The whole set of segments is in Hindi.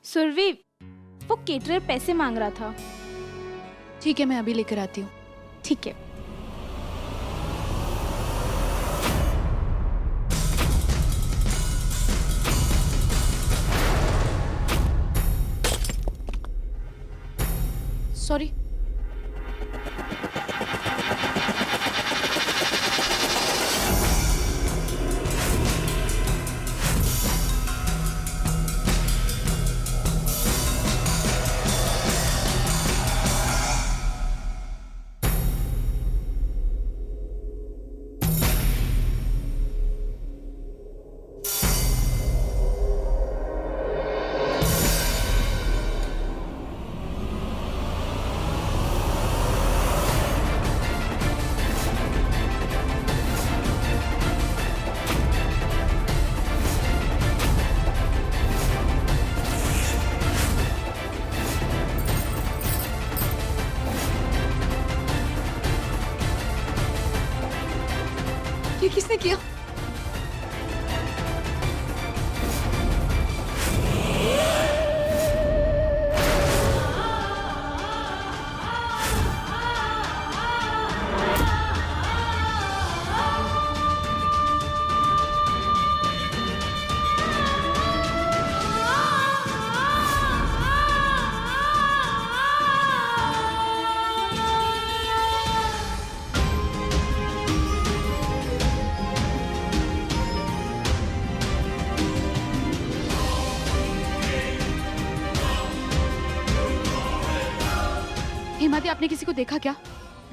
सुरभि, वो केटरर पैसे मांग रहा था। ठीक है, मैं अभी लेकर आती हूँ। ठीक है। सॉरी। ये किसने किया? हिमाती, आपने किसी को देखा क्या?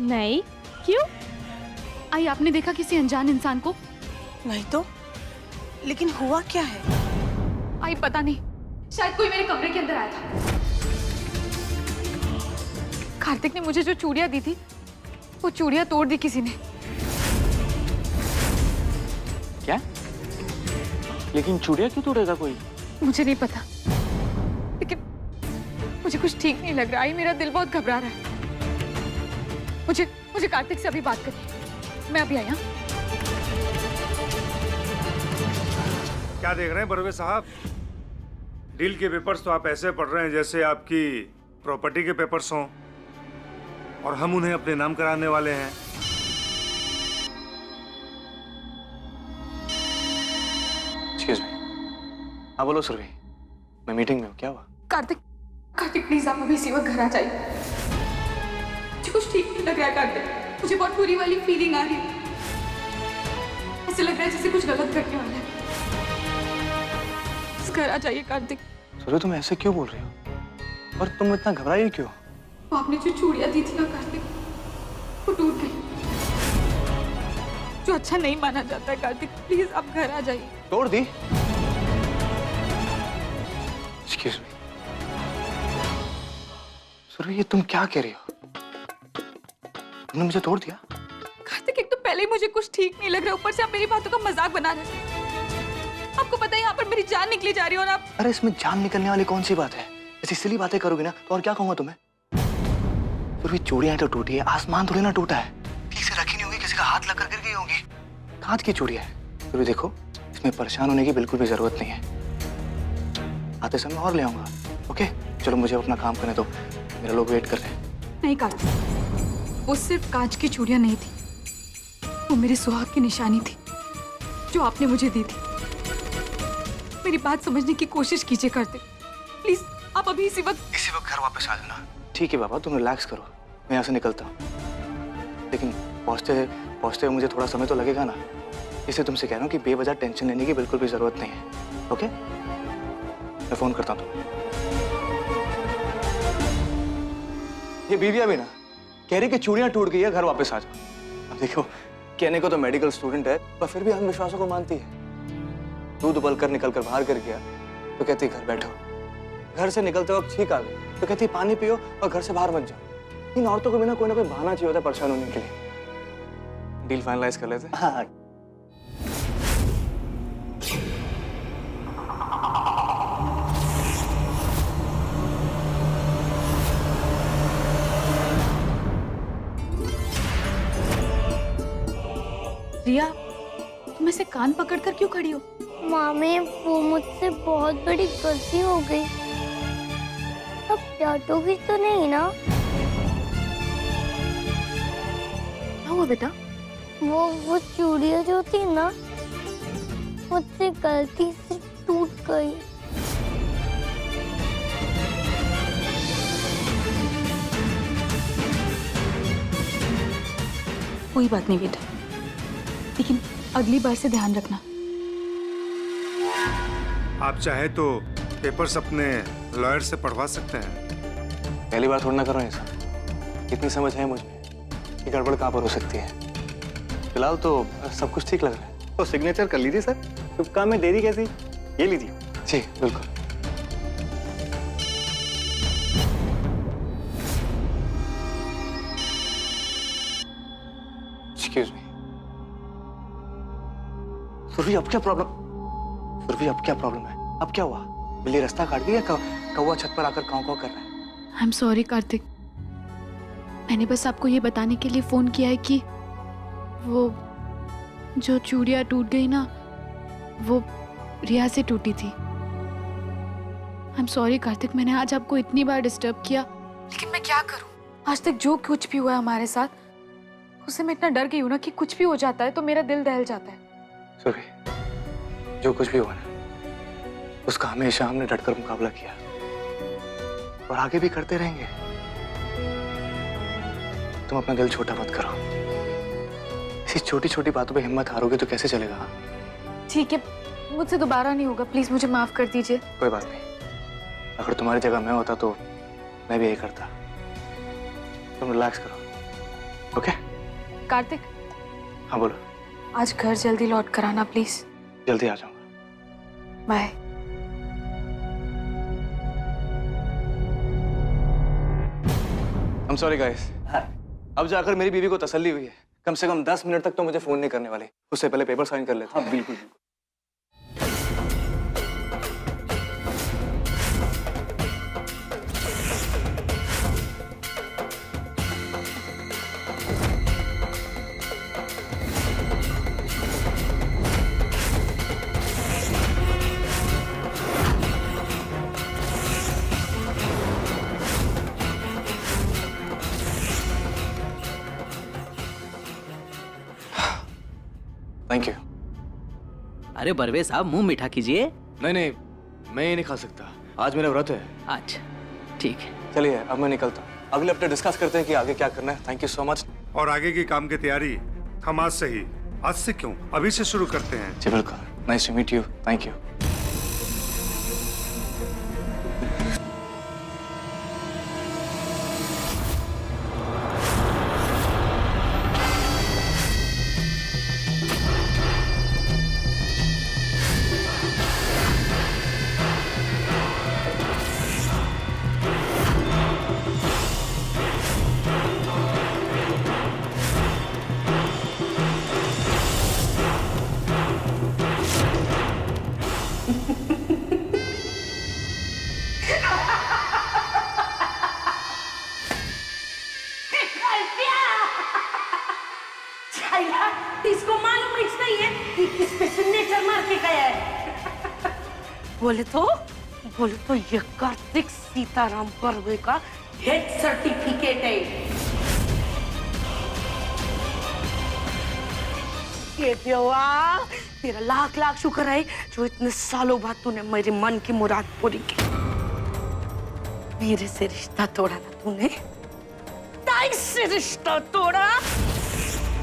नहीं, क्यों? आई, आपने देखा किसी अनजान इंसान को? नहीं तो, लेकिन हुआ क्या है? आई, पता नहीं, शायद कोई मेरे कमरे के अंदर आया था। कार्तिक ने मुझे जो चूड़ियां दी थी, वो चूड़ियां तोड़ दी किसी ने। क्या? लेकिन चूड़ियां क्यों तोड़ेगा कोई? मुझे नहीं पता, लेकिन मुझे कुछ ठीक नहीं लग रहा। आई, मेरा दिल बहुत घबरा रहा है। मुझे कार्तिक से अभी बात करनी है। मैं अभी आई। क्या देख रहे हैं बरवे साहब? डील के पेपर्स तो आप ऐसे पढ़ रहे हैं जैसे आपकी प्रॉपर्टी के पेपर्स हों और हम उन्हें अपने नाम कराने वाले हैं। Excuse me. हाँ बोलो सुरभि, मैं मीटिंग में हूँ। क्या हुआ? कार्तिक, प्लीज आप अभी इसी वक्त घर आ जाइए। मुझे कुछ ठीक नहीं लग रहा है कार्तिक। मुझे बहुत बुरी वाली फीलिंग आ रही है। ऐसे लग रहा है जैसे कुछ गलत करने वाला है। बस घर आ जाइए कार्तिक। सुरभि, तुम ऐसे क्यों बोल रही हो? और तुम इतना घबराई क्यों? वो आपने जो चूड़ियां दी थी ना कार्तिक, वो टूट गई। जो अच्छा नहीं माना जाता है कार्तिक, प्लीज आप घर आ जाइए। तोड़ दी? एक्सक्यूज मी सुरभि, ये तुम क्या कह रही हो? तुमने मुझे तोड़ दिया? कार्तिक, एक तो पहले ही मुझे कुछ ठीक नहीं लग रहा, ऊपर से आप मेरी बातों का मजाक बना रहे हैं। आपको पता है यहाँ पर मेरी जान निकली जा रही है और आप। अरे इसमें जान निकलने वाली कौन सी बात है? ऐसी सिली बातें करोगे ना तो और क्या कहूंगा तुम्हें? सुरभि, चूड़ियां तो टूटी है, आसमान थोड़ी ना टूटा है। ठीक से रखी नहीं होगी, किसी का हाथ लग कर गिर गई होगी। कांच की चूड़ियां है। सुरभि देखो, इसमें परेशान होने की बिल्कुल भी जरूरत नहीं है। आते समय और ले आऊंगा। ओके, चलो मुझे अपना काम करने दो, मेरे लोग वेट कर रहे हैं। नहीं कार्तिक, वो सिर्फ कांच की चूड़ियां नहीं थी, वो मेरे सुहाग की निशानी थी जो आपने मुझे दी थी। मेरी बात समझने की कोशिश कीजिए कार्तिक, प्लीज। आप अभी इसी वक्त घर वापस आ जाना। ठीक है बाबा, तुम रिलैक्स करो, मैं यहाँ से निकलता हूँ। लेकिन पहुँचते हुए मुझे थोड़ा समय तो लगेगा ना, इसलिए तुमसे कह रहा हूँ कि बेवजह टेंशन लेने की बिल्कुल भी जरूरत नहीं है। ओके, मैं फोन करता हूँ तुम्हें। ये बीविया भी ना कह रही कि चूड़ियां टूट गई है, घर वापस आ जाओ। अब देखो, कहने को तो मेडिकल स्टूडेंट है, पर फिर भी अंधविश्वासों को मानती है। दूध उबल कर निकल कर बाहर कर गया तो कहती घर बैठो, घर से निकलते वक्त छींक आ गई तो कहती पानी पियो और घर से बाहर मत जाओ। इन औरतों को बिना कोई ना कोई बहाना चाहिए होता है परेशान होने के लिए। डील फाइनलाइज कर लेते? हाँ। रिया, तुम ऐसे कान पकड़कर क्यों खड़ी हो? मामी, वो मुझसे बहुत बड़ी गलती हो गई। अब डांटोगी तो नहीं ना? क्या हुआ बेटा? वो चूड़ियाँ जो थी ना, मुझसे गलती से टूट गई। कोई बात नहीं बेटा, लेकिन अगली बार से ध्यान रखना। आप चाहे तो पेपर्स अपने लॉयर से पढ़वा सकते हैं। पहली बार थोड़ा ना कर रहा हूँ ये सब। इतनी समझ है मुझ में कि गड़बड़ कहाँ पर हो सकती है। फिलहाल तो सब कुछ ठीक लग रहा है। तो सिग्नेचर कर लीजिए सर। शुभ काम में देरी कैसी? ये लीजिए। जी बिल्कुल। Excuse me. सुरभि अब क्या प्रॉब्लम? सुरभि अब क्या प्रॉब्लम है? अब क्या हुआ? बिल्ली रास्ता काट गई या कौवा छत पर आकर काँव काँव कर रहा है? आई एम सॉरी कार्तिक, मैंने बस आपको ये बताने के लिए फोन किया है कि वो जो चूड़ियाँ टूट गई ना, वो रिया से टूटी थी। आई एम सॉरी कार्तिक, मैंने आज आपको इतनी बार डिस्टर्ब किया, लेकिन मैं क्या करूं? आज तक जो कुछ भी हुआ है हमारे साथ, उससे मैं इतना डर गई हूं ना कि कुछ भी हो जाता है तो मेरा दिल दहल जाता है। सुरभि, जो कुछ भी हुआ ना, उसका हमेशा हमने डटकर मुकाबला किया और आगे भी करते रहेंगे। तुम अपना दिल छोटा मत करो। इसी छोटी छोटी बातों पे हिम्मत हारोगे तो कैसे चलेगा? हाँ? ठीक है, मुझसे दोबारा नहीं होगा, प्लीज मुझे माफ कर दीजिए। कोई बात नहीं। अगर तुम्हारी जगह मैं होता तो मैं भी यही करता। तुम रिलैक्स करो, ओके? कार्तिक, हाँ बोलो। आज घर जल्दी लौट कर आना प्लीज। जल्दी आ जाऊंगा। बाय। I'm sorry guys। अब जाकर मेरी बीवी को तसल्ली हुई है। कम से कम 10 मिनट तक तो मुझे फोन नहीं करने वाले। उससे पहले पेपर साइन कर लेते। हाँ बिल्कुल। Thank you. अरे बरवे साहब, मुंह मीठा कीजिए। नहीं नहीं, मैं ये नहीं खा सकता। आज मेरा व्रत है। अच्छा ठीक है। चलिए अब मैं निकलता हूँ। अगले हफ्ते डिस्कस करते हैं कि आगे क्या करना है। Thank you so much. और आगे की काम की तैयारी हम आज से ही, आज से क्यों, अभी से शुरू करते हैं। जी बिल्कुल। Nice to meet you. Thank you. इसको मालूम ही नहीं है कि किस पे सिग्नेचर मार के गया है। बोले तो ये कार्तिक सीताराम बर्वे का डेथ सर्टिफिकेट है। ये देवा, तेरा लाख लाख शुक्र है जो इतने सालों बाद तूने मेरे मन की मुराद पूरी की। मेरे से रिश्ता तोड़ा ना तूने, ताई से रिश्ता तोड़ा।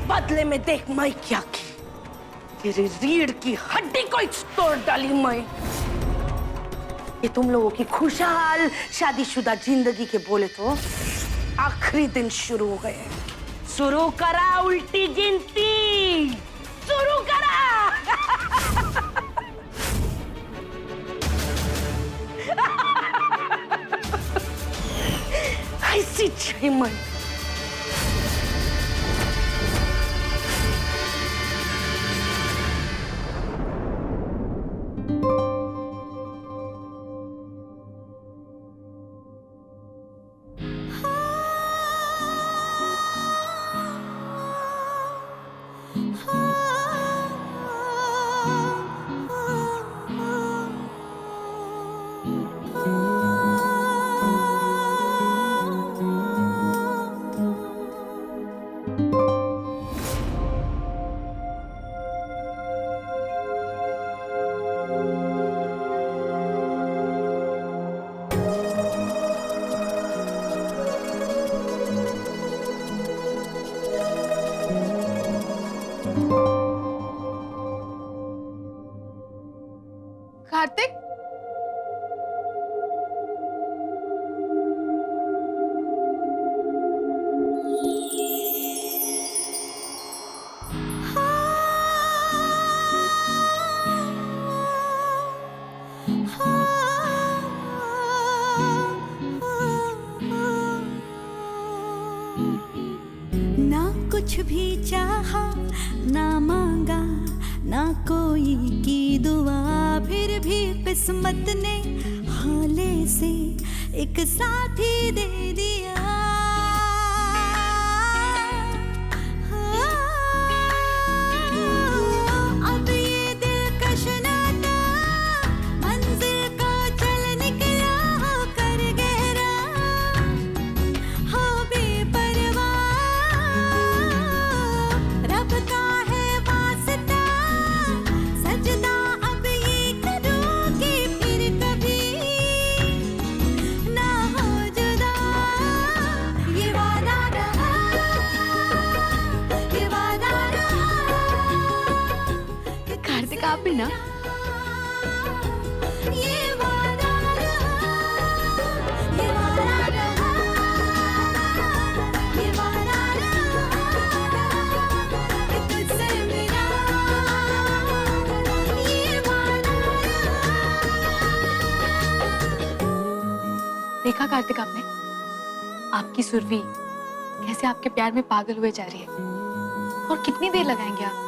बदले में देख मैं क्या की, तेरी रीढ़ की हड्डी को तोड़ डाली मैं। ये तुम लोगों की खुशहाल शादीशुदा जिंदगी के बोले तो आखिरी दिन शुरू हो गए। शुरू करा उल्टी गिनती, शुरू करा। ऐसी जय मन। कार्तिक, ना कुछ भी चाहा, ना मांगा, ना कोई की दुआ, फिर भी किस्मत ने हाले से एक साथी दे दिया। अब ये दिलकश नाता मंजिल का चल निकला होकर गहरा, हो बेपरवाह रब का है वास्ता, सजदा अब ये करूंगी फिर कभी ना हो जुदा। ये वादा रहा, ये वादा रहा। कार्तिक आप भी ना। ये वादा रहा, ये वादा रहा, ये वादा रहा कि तुझसे मेरा ये वादा रहा। देखा कार्तिक आपने, आपकी सुरभि कैसे आपके प्यार में पागल हुए जा रही है। और कितनी देर लगाएंगे आप?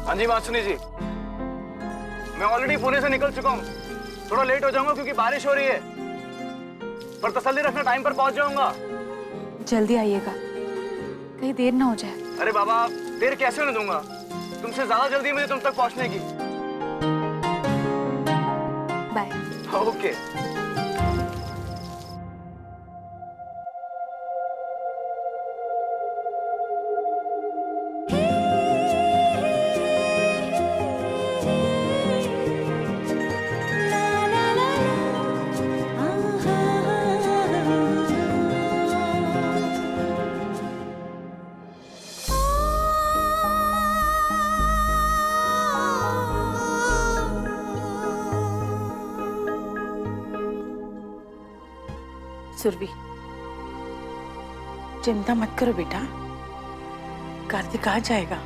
हाँ जी मास्टरनी जी, मैं ऑलरेडी पुणे से निकल चुका हूँ। थोड़ा लेट हो जाऊंगा क्योंकि बारिश हो रही है, पर तसल्ली रखना टाइम पर पहुंच जाऊंगा। जल्दी आइएगा, कहीं देर ना हो जाए। अरे बाबा, देर कैसे होने दूंगा? तुमसे ज्यादा जल्दी है मुझे तुम तक पहुंचने की। बाय। ओके। सुरभि, चिंता मत करो बेटा, कार्तिक आ जाएगा।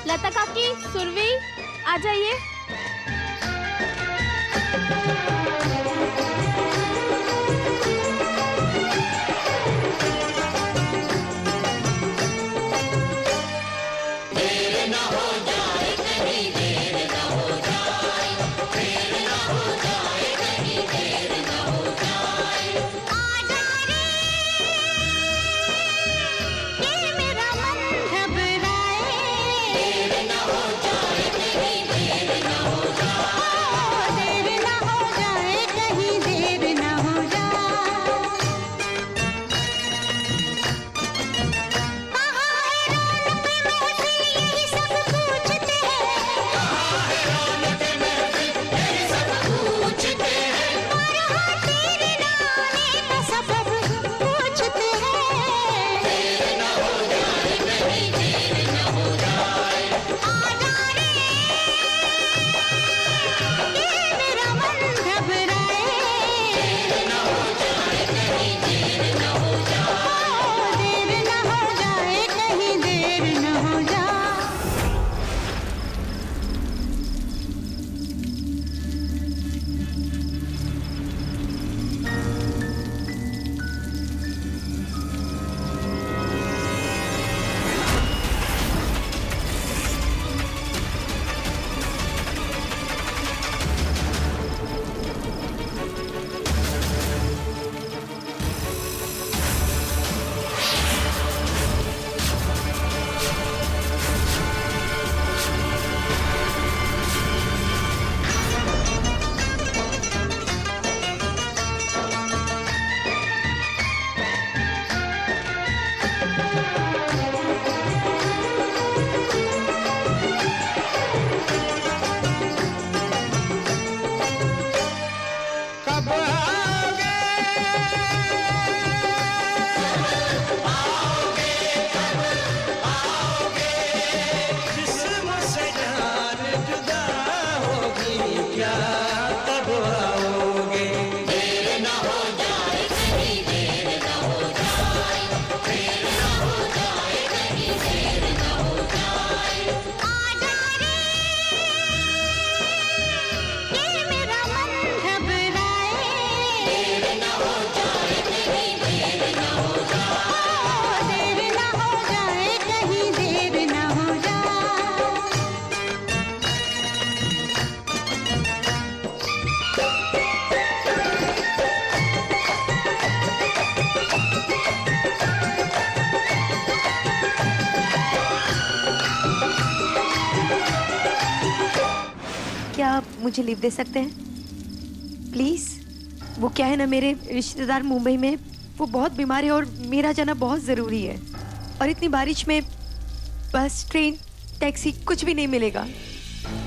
लता काकी, सुरभि, आ जाइए। मेरा मन घबराए, कब आओगे जिस्म से जान जुदा होगी क्या कब आओगे देर न हो जाए कहीं देर न हो जाए देर न हो जाए कहीं देर न हो जाए आजा रे ये मेरा मन घबराए देर न हो जाए कहीं देर न हो जाए देर ना हो जाए कहीं देर ना हो जाए क्या आप मुझे लीव दे सकते हैं प्लीज? वो क्या है ना, मेरे रिश्तेदार मुंबई में, वो बहुत बीमार है और मेरा जाना बहुत ज़रूरी है। और इतनी बारिश में बस, ट्रेन, टैक्सी कुछ भी नहीं मिलेगा।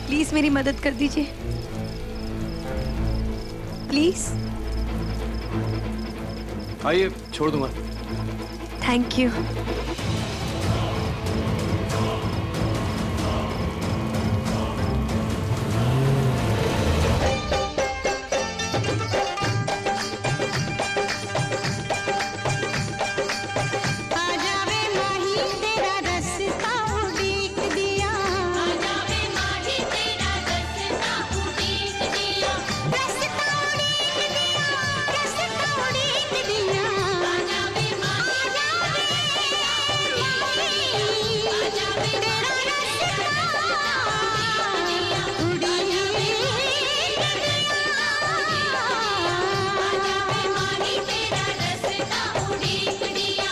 प्लीज मेरी मदद कर दीजिए प्लीज। आइए, छोड़ दूंगा। Thank you. आजा वे माही तेरा रास्ता उड़ीक दिया आजा वे माही तेरा रास्ता उड़ीक दिया रास्ता उड़ीक दिया रास्ता उड़ीक दिया आजा वे माही आजा वे तेरा रास्ता उड़ीक दिया आजा वे माही तेरा रास्ता उड़ीक दिया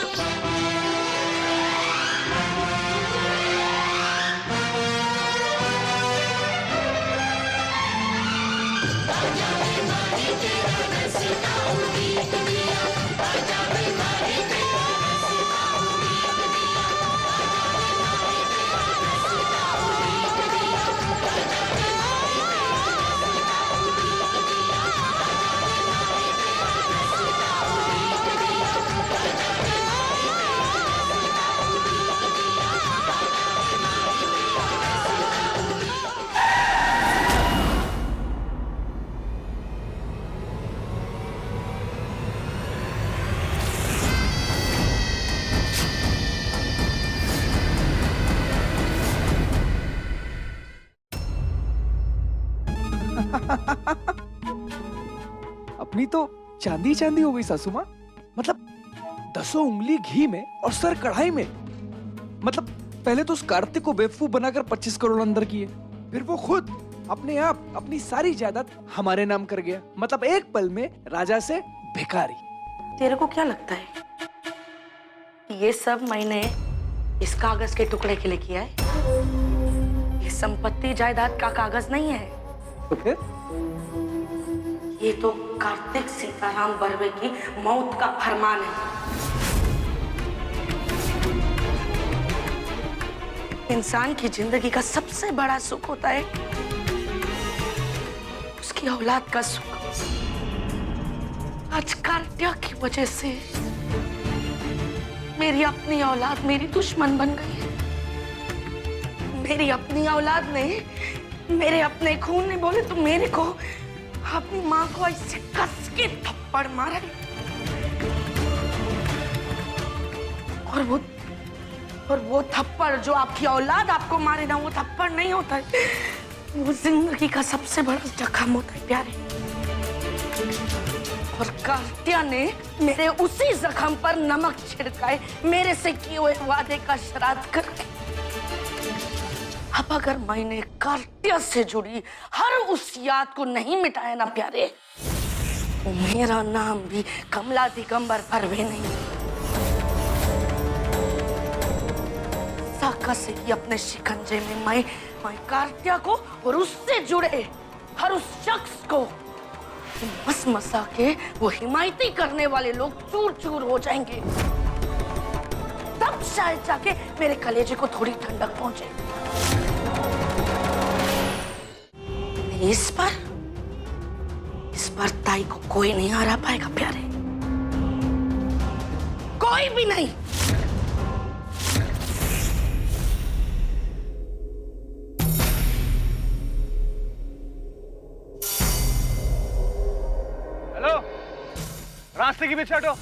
अपनी तो चांदी चांदी हो गई सासू माँ। मतलब 10 उंगली घी में और सर कढ़ाई में। मतलब पहले तो उस कार्तिक को बेवकूफ बनाकर 25 करोड़ अंदर किए, फिर वो खुद अपने आप अपनी सारी जायदाद हमारे नाम कर गया। मतलब एक पल में राजा से भिखारी। तेरे को क्या लगता है कि ये सब मैंने इस कागज के टुकड़े के लिए किया है? ये संपत्ति जायदाद का कागज नहीं है, तो फिर ये तो कार्तिक सीताराम बर्वे की मौत का फरमान है। इंसान की जिंदगी का सबसे बड़ा सुख होता है उसकी औलाद का सुख। आज कार्त्या की वजह से मेरी अपनी औलाद मेरी दुश्मन बन गई है। मेरी अपनी औलाद ने मेरे अपने खून ने बोले तो मेरे को अपनी माँ को ऐसे कस के थप्पड़ मारा है। और वो थप्पड़ जो आपकी औलाद आपको मारे ना, वो थप्पड़ नहीं होता है, वो जिंदगी का सबसे बड़ा जख्म होता है प्यारे। और कार्त्या ने मेरे उसी जख्म पर नमक छिड़काए, मेरे से किए हुए वादे का श्राद्ध करके। अब अगर मैंने कार्त्या से जुड़ी हर उस याद को नहीं मिटाया ना प्यारे, तो मेरा नाम भी कमला दिगंबर बर्वे नहीं। साका से ही अपने शिकंजे में मैं कार्त्या को और उससे जुड़े हर उस शख्स को मसा के वो हिमायती करने वाले लोग चूर चूर हो जाएंगे। तब शायद जाके मेरे कलेजे को थोड़ी ठंडक पहुंचे। इस बार ताई को कोई नहीं हरा पाएगा प्यारे, कोई भी नहीं। हेलो, रास्ते के बीच हटो।